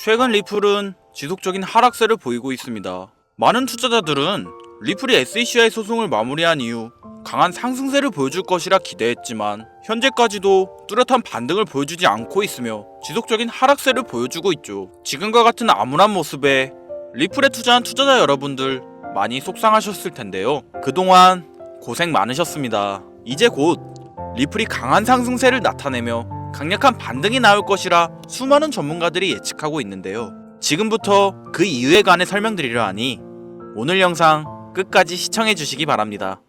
최근 리플은 지속적인 하락세를 보이고 있습니다. 많은 투자자들은 리플이 SEC와의 소송을 마무리한 이후 강한 상승세를 보여줄 것이라 기대했지만 현재까지도 뚜렷한 반등을 보여주지 않고 있으며 지속적인 하락세를 보여주고 있죠. 지금과 같은 암울한 모습에 리플에 투자한 투자자 여러분들 많이 속상하셨을 텐데요. 그동안 고생 많으셨습니다. 이제 곧 리플이 강한 상승세를 나타내며 강력한 반등이 나올 것이라 수많은 전문가들이 예측하고 있는데요. 지금부터 그 이유에 관해 설명드리려 하니 오늘 영상 끝까지 시청해 주시기 바랍니다.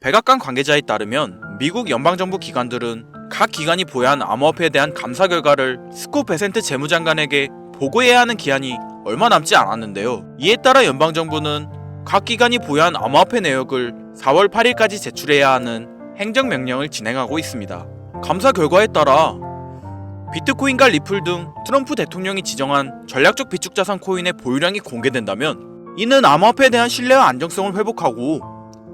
백악관 관계자에 따르면 미국 연방정부 기관들은 각 기관이 보유한 암호화폐에 대한 감사 결과를 스콧 베센트 재무장관에게 보고해야 하는 기한이 얼마 남지 않았는데요. 이에 따라 연방정부는 각 기관이 보유한 암호화폐 내역을 4월 8일까지 제출해야 하는 행정명령을 진행하고 있습니다. 감사 결과에 따라 비트코인과 리플 등 트럼프 대통령이 지정한 전략적 비축자산 코인의 보유량이 공개된다면 이는 암호화폐에 대한 신뢰와 안정성을 회복하고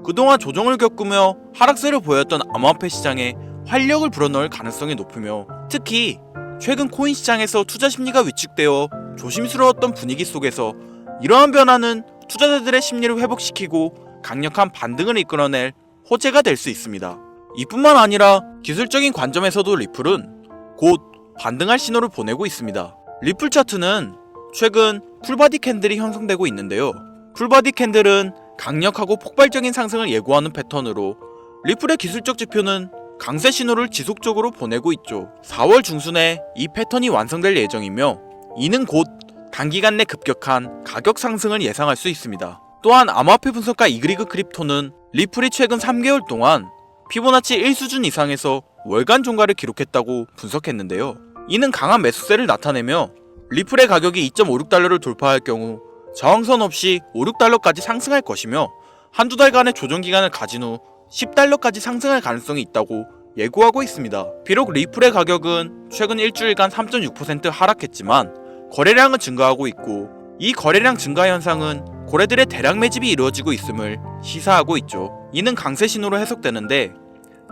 그동안 조정을 겪으며 하락세를 보였던 암호화폐 시장에 활력을 불어넣을 가능성이 높으며 특히 최근 코인 시장에서 투자 심리가 위축되어 조심스러웠던 분위기 속에서 이러한 변화는 투자자들의 심리를 회복시키고 강력한 반등을 이끌어낼 호재가 될 수 있습니다. 이뿐만 아니라 기술적인 관점에서도 리플은 곧 반등할 신호를 보내고 있습니다. 리플 차트는 최근 풀바디 캔들이 형성되고 있는데요. 풀바디 캔들은 강력하고 폭발적인 상승을 예고하는 패턴으로 리플의 기술적 지표는 강세 신호를 지속적으로 보내고 있죠. 4월 중순에 이 패턴이 완성될 예정이며 이는 곧 단기간 내 급격한 가격 상승을 예상할 수 있습니다. 또한 암호화폐 분석가 이그리그 크립토는 리플이 최근 3개월 동안 피보나치 1수준 이상에서 월간 종가를 기록했다고 분석했는데요. 이는 강한 매수세를 나타내며 리플의 가격이 2.56달러를 돌파할 경우 저항선 없이 5, 6달러까지 상승할 것이며 한두 달간의 조정기간을 가진 후 10달러까지 상승할 가능성이 있다고 예고하고 있습니다. 비록 리플의 가격은 최근 일주일간 3.6% 하락했지만 거래량은 증가하고 있고 이 거래량 증가 현상은 고래들의 대량 매집이 이루어지고 있음을 시사하고 있죠. 이는 강세 신호로 해석되는데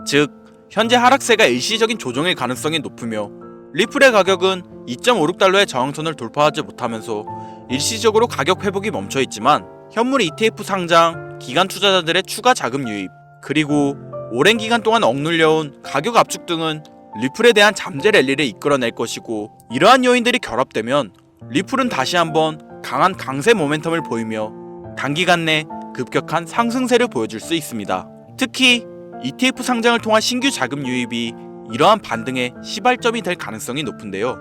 즉 현재 하락세가 일시적인 조정일 가능성이 높으며 리플의 가격은 2.56달러의 저항선을 돌파하지 못하면서 일시적으로 가격 회복이 멈춰있지만 현물 ETF 상장, 기관 투자자들의 추가 자금 유입, 그리고 오랜 기간 동안 억눌려온 가격 압축 등은 리플에 대한 잠재 랠리를 이끌어낼 것이고 이러한 요인들이 결합되면 리플은 다시 한번 강한 강세 모멘텀을 보이며 단기간 내 급격한 상승세를 보여줄 수 있습니다. 특히 ETF 상장을 통한 신규 자금 유입이 이러한 반등의 시발점이 될 가능성이 높은데요.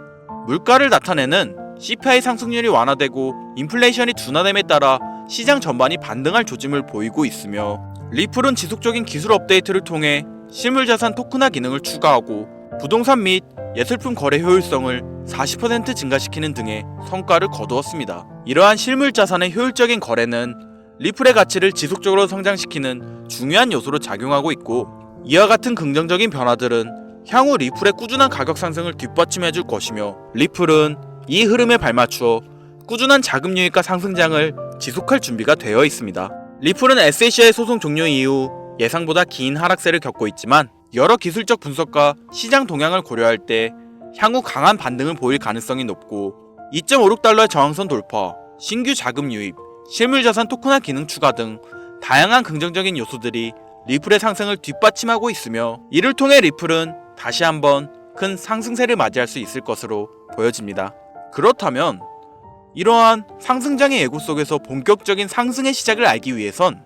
물가를 나타내는 CPI 상승률이 완화되고 인플레이션이 둔화됨에 따라 시장 전반이 반등할 조짐을 보이고 있으며 리플은 지속적인 기술 업데이트를 통해 실물자산 토큰화 기능을 추가하고 부동산 및 예술품 거래 효율성을 40% 증가시키는 등의 성과를 거두었습니다. 이러한 실물자산의 효율적인 거래는 리플의 가치를 지속적으로 성장시키는 중요한 요소로 작용하고 있고 이와 같은 긍정적인 변화들은 향후 리플의 꾸준한 가격 상승을 뒷받침해줄 것이며 리플은 이 흐름에 발맞추어 꾸준한 자금 유입과 상승장을 지속할 준비가 되어 있습니다. 리플은 SEC의 소송 종료 이후 예상보다 긴 하락세를 겪고 있지만 여러 기술적 분석과 시장 동향을 고려할 때 향후 강한 반등을 보일 가능성이 높고 2.56달러의 저항선 돌파, 신규 자금 유입, 실물자산 토큰화 기능 추가 등 다양한 긍정적인 요소들이 리플의 상승을 뒷받침하고 있으며 이를 통해 리플은 다시 한번 큰 상승세를 맞이할 수 있을 것으로 보여집니다. 그렇다면 이러한 상승장의 예고 속에서 본격적인 상승의 시작을 알기 위해선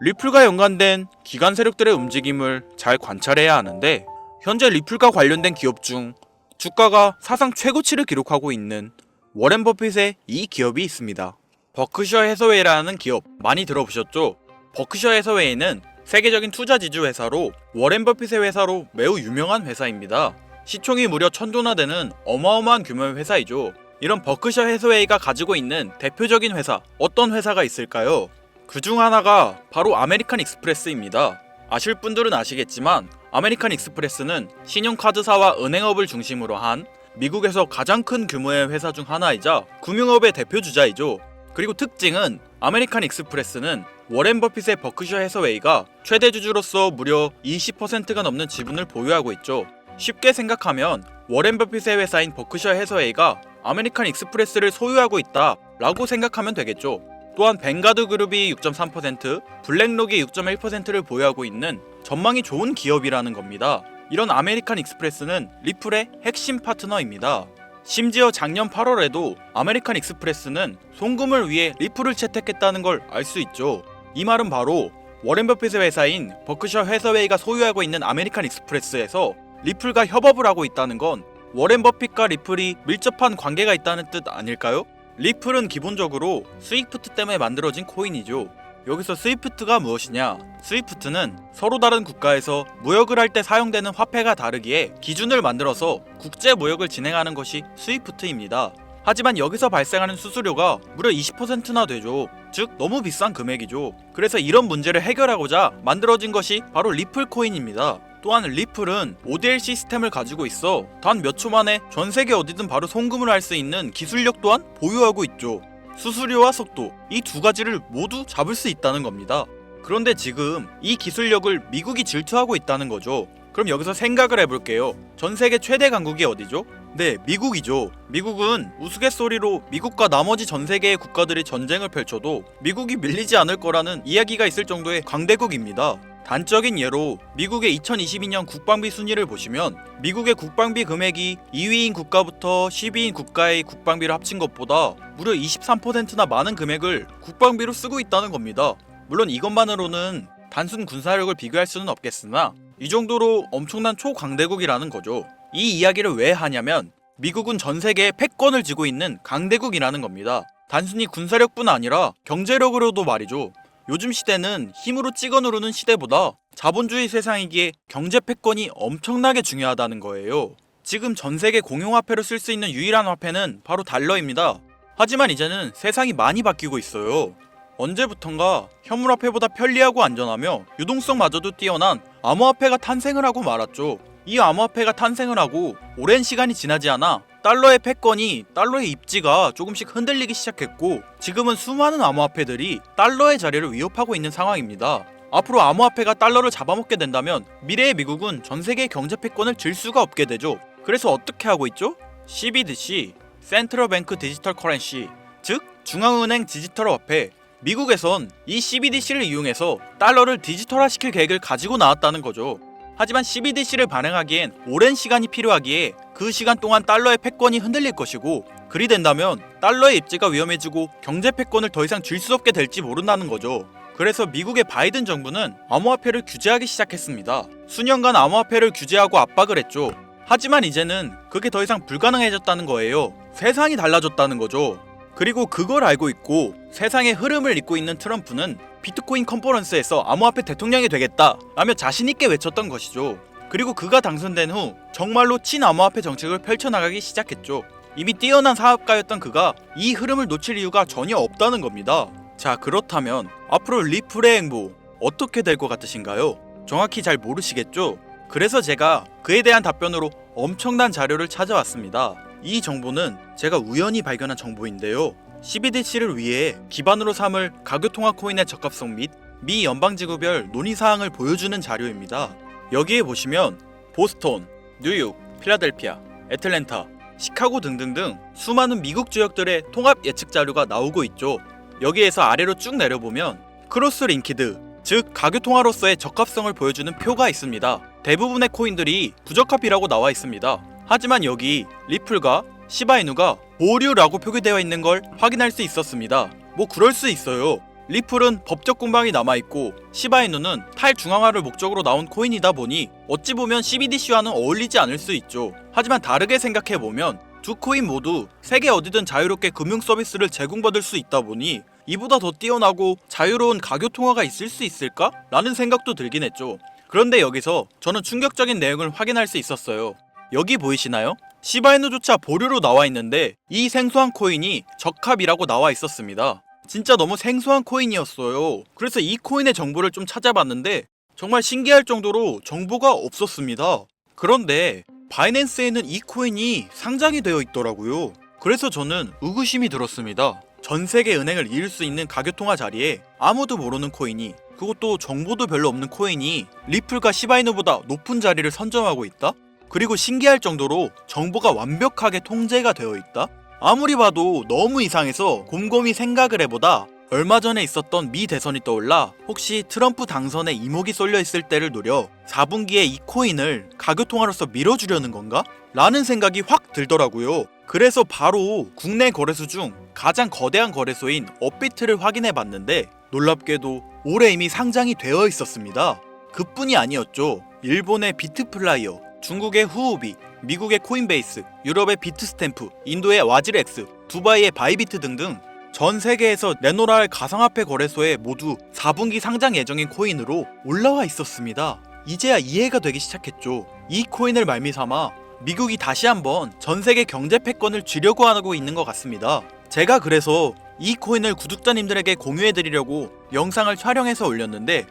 리플과 연관된 기관 세력들의 움직임을 잘 관찰해야 하는데 현재 리플과 관련된 기업 중 주가가 사상 최고치를 기록하고 있는 워렌 버핏의 이 기업이 있습니다. 버크셔 해서웨이라는 기업 많이 들어보셨죠? 버크셔 해서웨이는 세계적인 투자 지주 회사로 워렌 버핏의 회사로 매우 유명한 회사입니다. 시총이 무려 1000조나 되는 어마어마한 규모의 회사이죠. 이런 버크셔 해서웨이가 가지고 있는 대표적인 회사, 어떤 회사가 있을까요? 그중 하나가 바로 아메리칸 익스프레스입니다. 아실 분들은 아시겠지만 아메리칸 익스프레스는 신용카드사와 은행업을 중심으로 한 미국에서 가장 큰 규모의 회사 중 하나이자 금융업의 대표주자이죠. 그리고 특징은 아메리칸 익스프레스는 워렌 버핏의 버크셔 해서웨이가 최대 주주로서 무려 20%가 넘는 지분을 보유하고 있죠. 쉽게 생각하면 워렌 버핏의 회사인 버크셔 해서웨이가 아메리칸 익스프레스를 소유하고 있다 라고 생각하면 되겠죠. 또한 뱅가드 그룹이 6.3%, 블랙록이 6.1%를 보유하고 있는 전망이 좋은 기업이라는 겁니다. 이런 아메리칸 익스프레스는 리플의 핵심 파트너입니다. 심지어 작년 8월에도 아메리칸 익스프레스는 송금을 위해 리플을 채택했다는 걸 알 수 있죠. 이 말은 바로 워렌 버핏의 회사인 버크셔 해서웨이가 소유하고 있는 아메리칸 익스프레스에서 리플과 협업을 하고 있다는 건 워렌 버핏과 리플이 밀접한 관계가 있다는 뜻 아닐까요? 리플은 기본적으로 스위프트 때문에 만들어진 코인이죠. 여기서 스위프트가 무엇이냐? 스위프트는 서로 다른 국가에서 무역을 할 때 사용되는 화폐가 다르기에 기준을 만들어서 국제 무역을 진행하는 것이 스위프트입니다. 하지만 여기서 발생하는 수수료가 무려 20%나 되죠. 즉 너무 비싼 금액이죠. 그래서 이런 문제를 해결하고자 만들어진 것이 바로 리플 코인입니다. 또한 리플은 ODL 시스템을 가지고 있어 단 몇 초 만에 전 세계 어디든 바로 송금을 할 수 있는 기술력 또한 보유하고 있죠. 수수료와 속도, 이 두 가지를 모두 잡을 수 있다는 겁니다. 그런데 지금 이 기술력을 미국이 질투하고 있다는 거죠. 그럼 여기서 생각을 해볼게요. 전 세계 최대 강국이 어디죠? 네, 미국이죠. 미국은 우스갯소리로 미국과 나머지 전 세계의 국가들이 전쟁을 펼쳐도 미국이 밀리지 않을 거라는 이야기가 있을 정도의 강대국입니다. 단적인 예로 미국의 2022년 국방비 순위를 보시면 미국의 국방비 금액이 2위인 국가부터 10위인 국가의 국방비를 합친 것보다 무려 23%나 많은 금액을 국방비로 쓰고 있다는 겁니다. 물론 이것만으로는 단순 군사력을 비교할 수는 없겠으나 이 정도로 엄청난 초강대국이라는 거죠. 이 이야기를 왜 하냐면 미국은 전 세계에 패권을 쥐고 있는 강대국이라는 겁니다. 단순히 군사력뿐 아니라 경제력으로도 말이죠. 요즘 시대는 힘으로 찍어 누르는 시대보다 자본주의 세상이기에 경제 패권이 엄청나게 중요하다는 거예요. 지금 전 세계 공용화폐로 쓸 수 있는 유일한 화폐는 바로 달러입니다. 하지만 이제는 세상이 많이 바뀌고 있어요. 언제부턴가 현물화폐보다 편리하고 안전하며 유동성마저도 뛰어난 암호화폐가 탄생을 하고 말았죠. 이 암호화폐가 탄생을 하고 오랜 시간이 지나지 않아 달러의 패권이, 달러의 입지가 조금씩 흔들리기 시작했고 지금은 수많은 암호화폐들이 달러의 자리를 위협하고 있는 상황입니다. 앞으로 암호화폐가 달러를 잡아먹게 된다면 미래의 미국은 전 세계의 경제 패권을 질 수가 없게 되죠. 그래서 어떻게 하고 있죠? CBDC, 센트럴 뱅크 디지털 커런시, 즉 중앙은행 디지털 화폐. 미국에선 이 CBDC를 이용해서 달러를 디지털화시킬 계획을 가지고 나왔다는 거죠. 하지만 CBDC를 발행하기엔 오랜 시간이 필요하기에 그 시간 동안 달러의 패권이 흔들릴 것이고 그리 된다면 달러의 입지가 위험해지고 경제 패권을 더 이상 쥘 수 없게 될지 모른다는 거죠. 그래서 미국의 바이든 정부는 암호화폐를 규제하기 시작했습니다. 수년간 암호화폐를 규제하고 압박을 했죠. 하지만 이제는 그게 더 이상 불가능해졌다는 거예요. 세상이 달라졌다는 거죠. 그리고 그걸 알고 있고 세상의 흐름을 잇고 있는 트럼프는 비트코인 컨퍼런스에서 암호화폐 대통령이 되겠다 라며 자신있게 외쳤던 것이죠. 그리고 그가 당선된 후 정말로 친암호화폐 정책을 펼쳐나가기 시작했죠. 이미 뛰어난 사업가였던 그가 이 흐름을 놓칠 이유가 전혀 없다는 겁니다. 자, 그렇다면 앞으로 리플의 행보 어떻게 될 것 같으신가요? 정확히 잘 모르시겠죠? 그래서 제가 그에 대한 답변으로 엄청난 자료를 찾아왔습니다. 이 정보는 제가 우연히 발견한 정보인데요. CBDC를 위해 기반으로 삼을 가교통화 코인의 적합성 및 미 연방지구별 논의사항을 보여주는 자료입니다. 여기에 보시면 보스턴, 뉴욕, 필라델피아, 애틀랜타, 시카고 등등등 수많은 미국 지역들의 통합 예측 자료가 나오고 있죠. 여기에서 아래로 쭉 내려보면 크로스 링키드, 즉 가교통화로서의 적합성을 보여주는 표가 있습니다. 대부분의 코인들이 부적합이라고 나와 있습니다. 하지만 여기 리플과 시바이누가 보류라고 표기되어 있는 걸 확인할 수 있었습니다. 뭐 그럴 수 있어요. 리플은 법적 공방이 남아있고 시바이누는 탈중앙화를 목적으로 나온 코인이다 보니 어찌 보면 CBDC와는 어울리지 않을 수 있죠. 하지만 다르게 생각해보면 두 코인 모두 세계 어디든 자유롭게 금융 서비스를 제공받을 수 있다 보니 이보다 더 뛰어나고 자유로운 가교통화가 있을 수 있을까? 라는 생각도 들긴 했죠. 그런데 여기서 저는 충격적인 내용을 확인할 수 있었어요. 여기 보이시나요? 시바이누조차 보류로 나와 있는데 이 생소한 코인이 적합이라고 나와 있었습니다. 진짜 너무 생소한 코인이었어요. 그래서 이 코인의 정보를 좀 찾아봤는데 정말 신기할 정도로 정보가 없었습니다. 그런데 바이낸스에는 이 코인이 상장이 되어 있더라고요. 그래서 저는 의구심이 들었습니다. 전 세계 은행을 이을 수 있는 가교통화 자리에 아무도 모르는 코인이, 그것도 정보도 별로 없는 코인이 리플과 시바이누보다 높은 자리를 선점하고 있다? 그리고 신기할 정도로 정보가 완벽하게 통제가 되어 있다? 아무리 봐도 너무 이상해서 곰곰이 생각을 해보다 얼마 전에 있었던 미 대선이 떠올라 혹시 트럼프 당선에 이목이 쏠려 있을 때를 노려 4분기에 이 코인을 가교통화로서 밀어주려는 건가? 라는 생각이 확 들더라고요. 그래서 바로 국내 거래소 중 가장 거대한 거래소인 업비트를 확인해 봤는데 놀랍게도 올해 이미 상장이 되어 있었습니다. 그뿐이 아니었죠. 일본의 비트플라이어, 중국의 후오비, 미국의 코인베이스, 유럽의 비트스탬프, 인도의 와즈렉스, 두바이의 바이비트 등등 전 세계에서 내놓으라 할 가상화폐 거래소에 모두 4분기 상장 예정인 코인으로 올라와 있었습니다. 이제야 이해가 되기 시작했죠. 이 코인을 말미삼아 미국이 다시 한번 전 세계 경제 패권을 쥐려고 하고 있는 것 같습니다. 제가 그래서 이 코인을 구독자님들에게 공유해드리려고 영상을 촬영해서 올렸는데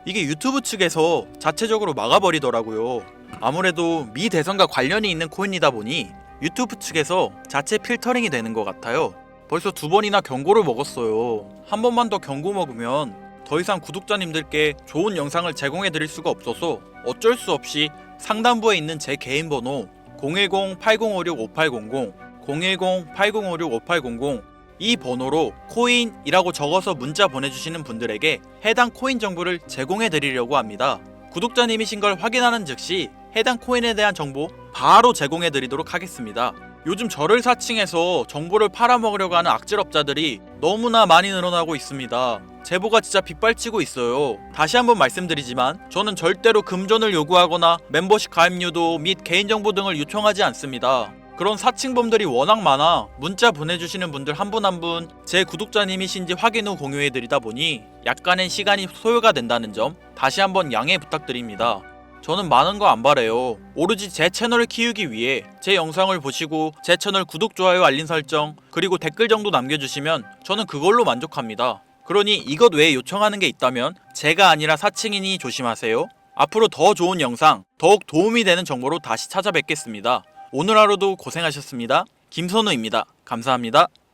이게 유튜브 측에서 자체적으로 막아버리더라고요. 아무래도 미 대선과 관련이 있는 코인이다 보니 유튜브 측에서 자체 필터링이 되는 것 같아요. 벌써 2번이나 경고를 먹었어요. 한 번만 더 경고 먹으면 더 이상 구독자님들께 좋은 영상을 제공해 드릴 수가 없어서 어쩔 수 없이 상단부에 있는 제 개인 번호 010-8056-5800, 010-8056-5800 이 번호로 코인이라고 적어서 문자 보내주시는 분들에게 해당 코인 정보를 제공해 드리려고 합니다. 구독자님이신 걸 확인하는 즉시 해당 코인에 대한 정보 바로 제공해 드리도록 하겠습니다. 요즘 저를 사칭해서 정보를 팔아먹으려고 하는 악질업자들이 너무나 많이 늘어나고 있습니다. 제보가 진짜 빗발치고 있어요. 다시 한번 말씀드리지만 저는 절대로 금전을 요구하거나 멤버십 가입 유도 및 개인정보 등을 요청하지 않습니다. 그런 사칭범들이 워낙 많아 문자 보내주시는 분들 한 분 한 분 제 구독자님이신지 확인 후 공유해드리다 보니 약간의 시간이 소요가 된다는 점 다시 한번 양해 부탁드립니다. 저는 많은 거 안 바래요. 오로지 제 채널을 키우기 위해 제 영상을 보시고 제 채널 구독, 좋아요, 알림 설정 그리고 댓글 정도 남겨주시면 저는 그걸로 만족합니다. 그러니 이것 외에 요청하는 게 있다면 제가 아니라 사칭이니 조심하세요. 앞으로 더 좋은 영상, 더욱 도움이 되는 정보로 다시 찾아뵙겠습니다. 오늘 하루도 고생하셨습니다. 김선우입니다. 감사합니다.